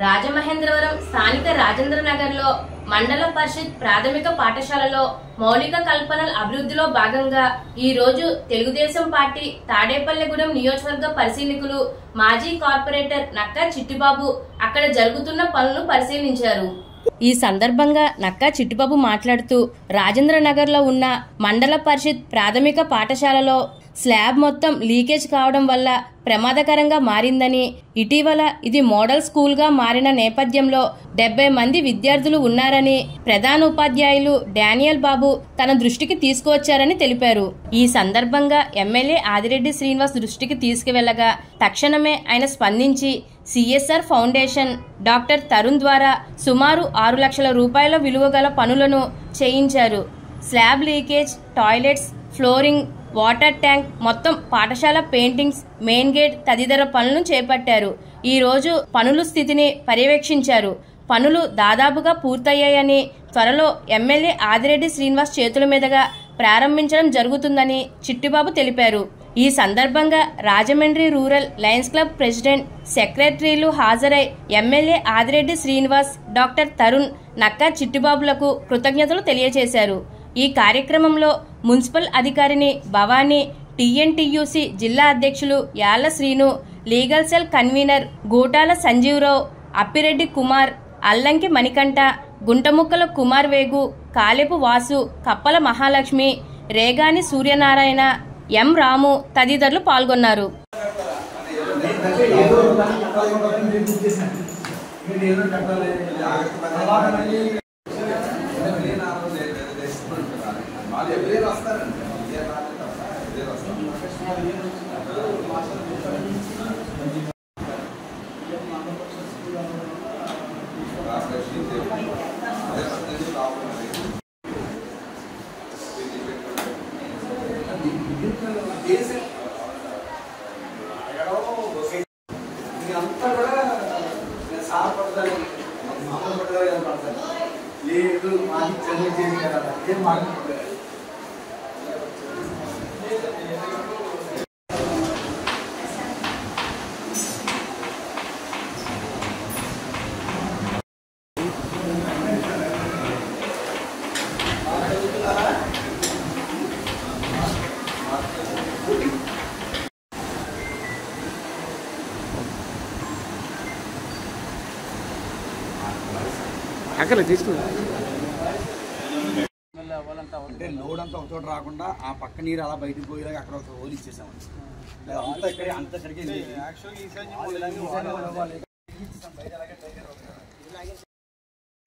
రాజమహేంద్రవరం స్థానిక రాజేంద్ర నగర్ లో మండల పరిషత్ ప్రాథమిక పాఠశాలలో మౌలిక కల్పనల అభివృద్ధిలో భాగంగా ఈ రోజు తెలుగుదేశం పార్టీ తాడేపల్లిగూడెం నియోజకవర్గ పరిశీలకులు మాజీ కార్పొరేటర్ నక్కా చిట్టిబాబు అక్కడ జరుగుతున్న పనులను పరిశీలించారు. ఈ సందర్భంగా నక్కా చిట్టిబాబు మాట్లాడుతూ రాజేంద్ర నగర్ లో ఉన్న మండల పరిషత్ ప్రాథమిక పాఠశాలలో స్లాబ్ మొత్తం లీకేజ్ కావడం వల్ల ప్రమాదకరంగా మారిందని, ఇటీవల ఇది మోడల్ స్కూల్ గా మారిన నేపథ్యంలో 70 మంది విద్యార్థులు ఉన్నారని ప్రధాన ఉపాధ్యాయులు డానియల్ బాబు తన దృష్టికి తీసుకువచ్చారని తెలిపారు. ఈ సందర్భంగా ఎమ్మెల్యే ఆదిరెడ్డి శ్రీనివాస్ దృష్టికి తీసుకువెళ్లగా తక్షణమే ఆయన స్పందించి సిఎస్ఆర్ ఫౌండేషన్ డాక్టర్ తరుణ్ ద్వారా సుమారు 6 లక్షల రూపాయల విలువ గల పనులను చేయించారు. Slab leakage, toilets, flooring, water tank, మొత్తం పాఠశాల పెయింటింగ్స్, మెయిన్ గేట్ తదితర పనులను చేపట్టారు. ఈ రోజు పనుల స్థితిని పర్యవేక్షించారు. పనులు దాదాపుగా పూర్తయ్యాయని, త్వరలో ఎమ్మెల్యే ఆదిరెడ్డి శ్రీనివాస్ చేతుల మీదుగా ప్రారంభించడం జరుగుతుందని చిట్టిబాబు తెలిపారు. ఈ సందర్భంగా Rajahmundry rural Lions club president, సెక్రటరీలు హాజరై ఎమ్మెల్యే ఆదిరెడ్డి శ్రీనివాస్, డాక్టర్ తరుణ్, నక్కా చిట్టిబాబులకు కృతజ్ఞతలు తెలియజేశారు. ఈ కార్యక్రమంలో మున్సిపల్ అధికారిని భవానీ, టీఎన్టీయూసీ జిల్లా అధ్యక్షులు Yalla Srinu, legal cell convener Gootala Sanjeevarao, Appireddy Kumar, Allanki Manikanta, Guntamukkala Kumar Vegu, Kalepu Vasu, కప్పల మహాలక్ష్మి, రేగాని సూర్యనారాయణ, ఎం రాము తదితరులు పాల్గొన్నారు. అంటే లోడ్ అంతా ఒక చోట రాకుండా ఆ పక్క నీరు అలా బయటకు పోయేలాగా అక్కడ ఒక హోల్ ఇచ్చేసామండి. అంతా ఇక్కడికి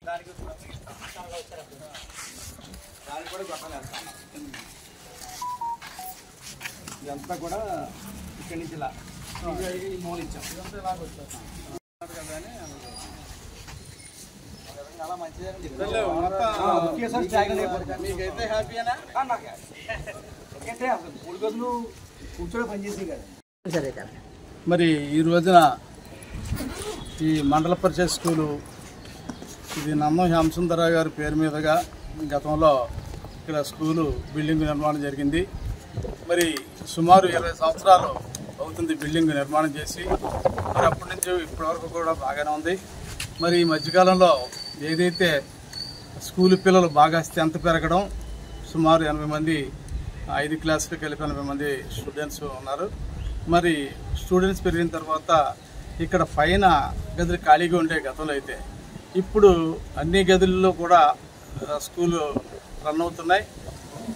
దానికి కూడా గొట్టలేస్తాం. ఇదంతా కూడా ఇక్కడి నుంచి ఇలా మూలు ఇచ్చాం. ఇదంతా ఇలాగ వచ్చేస్తాం కదా అని చాలా మంచిదండి. మీకైతే హ్యాపీనా? ఎందుకంటే అసలు 3 రోజులు కూర్చొని పనిచేసి కదా. మరి ఈ రోజున ఈ మండల పరిషత్ స్కూలు ఇది నందం హేమసుందరరావు గారి పేరు మీదుగా గతంలో ఇక్కడ స్కూలు బిల్డింగ్ నిర్మాణం జరిగింది. మరి సుమారు 20 సంవత్సరాలు అవుతుంది బిల్డింగ్ నిర్మాణం చేసి. మరి అప్పటి నుంచి ఇప్పటివరకు కూడా బాగానే ఉంది. మరి ఈ మధ్యకాలంలో ఏదైతే స్కూల్ పిల్లలు బాగా స్ట్రెంత్ పెరగడం, సుమారు 80 మంది 5 క్లాసులకు కలిపి 80 మంది స్టూడెంట్స్ ఉన్నారు. మరి స్టూడెంట్స్ పెరిగిన తర్వాత ఇక్కడ పైన గదులు ఖాళీగా ఉండే గతంలో అయితే ఇప్పుడు అన్ని గదుల్లో కూడా స్కూలు రన్ అవుతున్నాయి.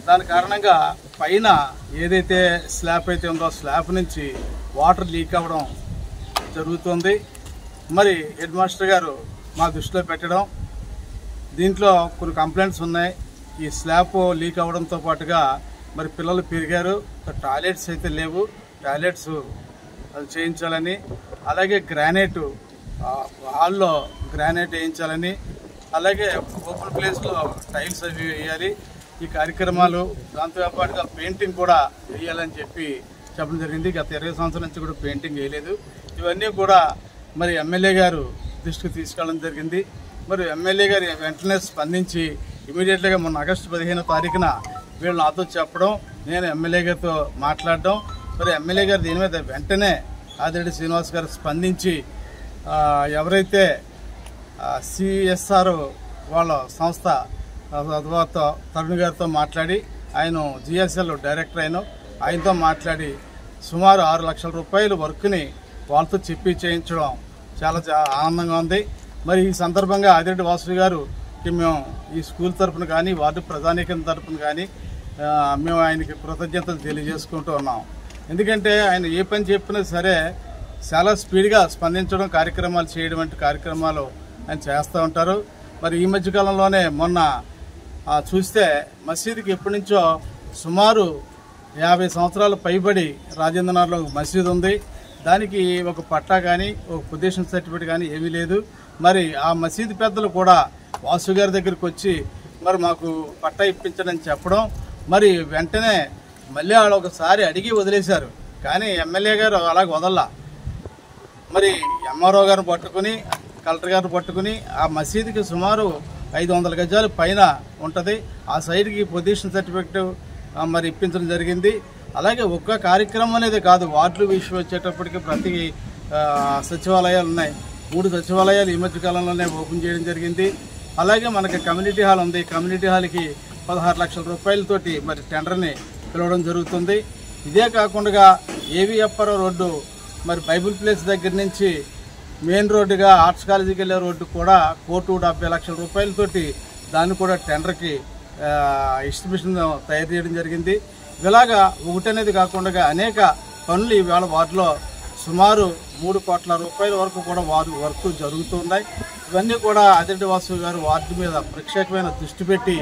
దాని కారణంగా పైన ఏదైతే స్లాబ్ అయితే ఉందో స్లాబ్ నుంచి వాటర్ లీక్ అవ్వడం జరుగుతుంది. మరి హెడ్ మాస్టర్ గారు మా దృష్టిలో పెట్టడం, దీంట్లో కొన్ని కంప్లైంట్స్ ఉన్నాయి. ఈ స్లాబ్ లీక్ అవ్వడంతో పాటుగా మరి పిల్లలు పెరిగారు, టాయిలెట్స్ అయితే లేవు, టాయిలెట్స్ అది చేయించాలని, అలాగే గ్రానైట్ హాల్లో గ్రానైట్ వేయించాలని, అలాగే ఓపెన్ ప్లేస్లో టైల్స్ అవి వేయాలి. ఈ కార్యక్రమాలు దాంతో పాటుగా పెయింటింగ్ కూడా వేయాలని చెప్పడం జరిగింది. గత 20 సంవత్సరాల నుంచి కూడా పెయింటింగ్ వేయలేదు. ఇవన్నీ కూడా మరి ఎమ్మెల్యే గారు దృష్టికి తీసుకెళ్ళడం జరిగింది. మరి ఎమ్మెల్యే గారు వెంటనే స్పందించి ఇమీడియట్గా మొన్న ఆగస్టు 15వ తారీఖున వీళ్ళు నాతో చెప్పడం, నేను ఎమ్మెల్యే గారితో మాట్లాడడం, మరి ఎమ్మెల్యే గారు దీని మీద వెంటనే ఆదిరెడ్డి శ్రీనివాస్ గారు స్పందించి ఎవరైతే సిఎస్ఆర్ వాళ్ళ సంస్థ తరుణ్ గారితో మాట్లాడి ఆయన జిఎస్ఎల్ డైరెక్టర్ ఆయనతో మాట్లాడి సుమారు 6 లక్షల రూపాయల వర్క్ని వాళ్ళతో చెప్పి చేయించడం చాలా ఆనందంగా ఉంది. మరి ఈ సందర్భంగా ఆదిరెడ్డి వాసు గారుకి మేము ఈ స్కూల్ తరఫున కానీ వార్డు ప్రజానీకరణ తరఫున కానీ మేము ఆయనకి కృతజ్ఞతలు తెలియజేసుకుంటూ ఉన్నాం. ఎందుకంటే ఆయన ఏ పని చెప్పినా సరే చాలా స్పీడ్గా స్పందించడం, కార్యక్రమాలు చేయడం వంటి కార్యక్రమాలు ఆయన చేస్తూ ఉంటారు. మరి ఈ మధ్యకాలంలోనే మొన్న చూస్తే మసీదుకి ఎప్పటి నుంచో సుమారు 50 సంవత్సరాలు పైబడి రాజేంద్రనగర్లో ఒక మసీదు ఉంది. దానికి ఒక పట్టా కానీ ఒక పొజిషన్ సర్టిఫికేట్ కానీ ఏమీ లేదు. మరి ఆ మసీదు పెద్దలు కూడా వాసు గారి దగ్గరికి వచ్చి మరి మాకు పట్టా ఇప్పించడని చెప్పడం, మరి వెంటనే మళ్ళీ వాళ్ళు ఒకసారి అడిగి వదిలేశారు. కానీ ఎమ్మెల్యే గారు అలాగ వదల్లా. మరి ఎంఆర్ఓ గారిని పట్టుకుని కలెక్టర్ గారిని పట్టుకుని ఆ మసీదుకి సుమారు 500 గజాల పైన ఉంటుంది. ఆ సైడ్కి పొజిషన్ సర్టిఫికెట్ మరి ఇప్పించడం జరిగింది. అలాగే ఒక్క కార్యక్రమం అనేది కాదు, వార్డులు విషయం వచ్చేటప్పటికి ప్రతి సచివాలయాలు ఉన్నాయి. 3 సచివాలయాలు ఈ మధ్య కాలంలోనే ఓపెన్ చేయడం జరిగింది. అలాగే మనకి కమ్యూనిటీ హాల్ ఉంది. కమ్యూనిటీ హాల్కి 16 లక్షల రూపాయలతోటి మరి టెండర్ని పిలవడం జరుగుతుంది. ఇదే కాకుండా ఏవిఎఫ్ఆర్ రోడ్డు మరి బైబుల్ ప్లేస్ దగ్గర నుంచి మెయిన్ రోడ్డుగా ఆర్ట్స్ కాలేజీకి వెళ్ళే రోడ్డు కూడా 1,70 లక్షల రూపాయలతోటి దాన్ని కూడా టెండర్కి ఎస్టిమేషన్ తయారు చేయడం జరిగింది. ఇలాగా ఒకటనేది కాకుండా అనేక పనులు ఈవేళ వార్డులో సుమారు 3 కోట్ల రూపాయల వరకు కూడా వర్క్ జరుగుతున్నాయి. ఇవన్నీ కూడా ఆదిరెడ్డి వాసు గారు వార్డు మీద ప్రత్యేకమైన దృష్టి పెట్టి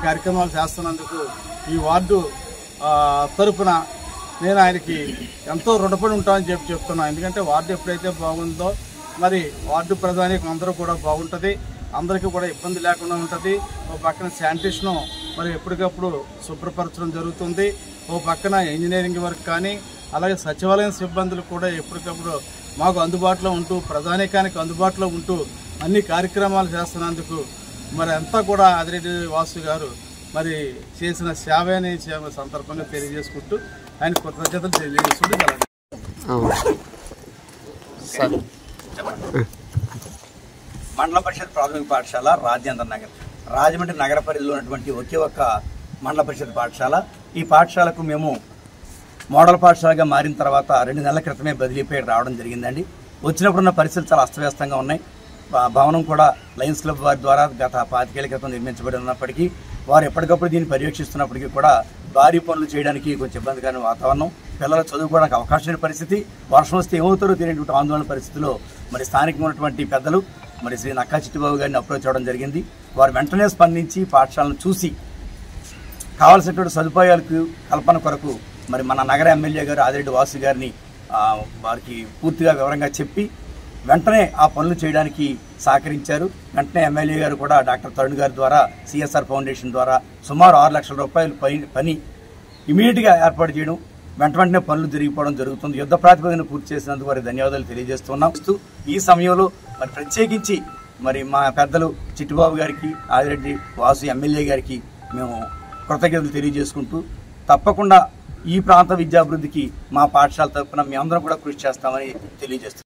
కార్యక్రమాలు చేస్తున్నందుకు ఈ వార్డు తరపున నేను ఆయనకి ఎంతో రుణపడి ఉంటామని చెప్తున్నాను. ఎందుకంటే వార్డు ఎప్పుడైతే బాగుందో మరి వార్డు ప్రధానికి అందరూ కూడా బాగుంటుంది, అందరికీ కూడా ఇబ్బంది లేకుండా ఉంటుంది. ఓ పక్కన శానిటేషన్ మరి ఎప్పటికప్పుడు శుభ్రపరచడం జరుగుతుంది. ఓ పక్కన ఇంజనీరింగ్ వర్క్ కానీ అలాగే సచివాలయం సిబ్బందులు కూడా ఎప్పటికప్పుడు మాకు అందుబాటులో ఉంటూ ప్రధానికానికి అందుబాటులో ఉంటూ అన్ని కార్యక్రమాలు చేస్తున్నందుకు మరి అంతా కూడా ఆదిరెడ్డి వాసు గారు మరి చేసిన సేవని సందర్భంగా తెలియజేసుకుంటూ ఆయన కృతజ్ఞతలు తెలియజేసుకుంటూ మండల పరిషత్ ప్రాథమిక పాఠశాల రాజేంద్ర నగర్, రాజమండ్రి నగర పరిధిలో ఉన్నటువంటి ఒకే ఒక్క మండల పరిషత్ పాఠశాల. ఈ పాఠశాలకు మేము మోడల్ పాఠశాలగా మారిన తర్వాత 2 నెలల క్రితమే బదిలీపై రావడం జరిగిందండి. వచ్చినప్పుడున్న పరిస్థితులు చాలా అస్తవ్యస్తంగా ఉన్నాయి. భవనం కూడా లయన్స్ క్లబ్ వారి ద్వారా గత 25 ఏళ్ల క్రితం నిర్మించబడి ఉన్నప్పటికీ వారు ఎప్పటికప్పుడు దీన్ని పర్యవేక్షిస్తున్నప్పటికీ కూడా భారీ పనులు చేయడానికి కొంచెం ఇబ్బందికరమైన వాతావరణం, పిల్లలు చదువుకోవడానికి అవకాశం లేని పరిస్థితి, వర్షం వస్తే ఏమవుతారో తెలియనటువంటి ఆందోళన పరిస్థితిలో మరి స్థానికంగా ఉన్నటువంటి పెద్దలు మరి శ్రీ నక్కా చిట్టిబాబు గారిని అప్రోచ్ అవ్వడం జరిగింది. వారు వెంటనే స్పందించి పాఠశాలను చూసి కావాల్సినటువంటి సదుపాయాలకు కల్పన కొరకు మరి మన నగర ఎమ్మెల్యే గారు ఆదిరెడ్డి వాసు గారిని వారికి పూర్తిగా వివరంగా చెప్పి వెంటనే ఆ పనులు చేయడానికి సహకరించారు. వెంటనే ఎమ్మెల్యే గారు కూడా డాక్టర్ తరుణ్ గారి ద్వారా సిఎస్ఆర్ ఫౌండేషన్ ద్వారా సుమారు 6 లక్షల రూపాయలు పని ఇమీడియట్గా ఏర్పాటు చేయడం, వెంటనే పనులు జరిగిపోవడం జరుగుతుంది. యుద్ధ ప్రాతిపదికన పూర్తి చేసినందుకు వారికి ధన్యవాదాలు తెలియజేస్తున్నాం. ఈ సమయంలో మరి ప్రత్యేకించి మరి మా పెద్దలు చిట్టిబాబు గారికి ఆదిరెడ్డి వాసు ఎమ్మెల్యే గారికి మేము కృతజ్ఞతలు తెలియజేసుకుంటూ తప్పకుండా ఈ ప్రాంత విద్యాభివృద్ధికి మా పాఠశాల తరఫున మేమందరం కూడా కృషి చేస్తామని తెలియజేస్తున్నాం.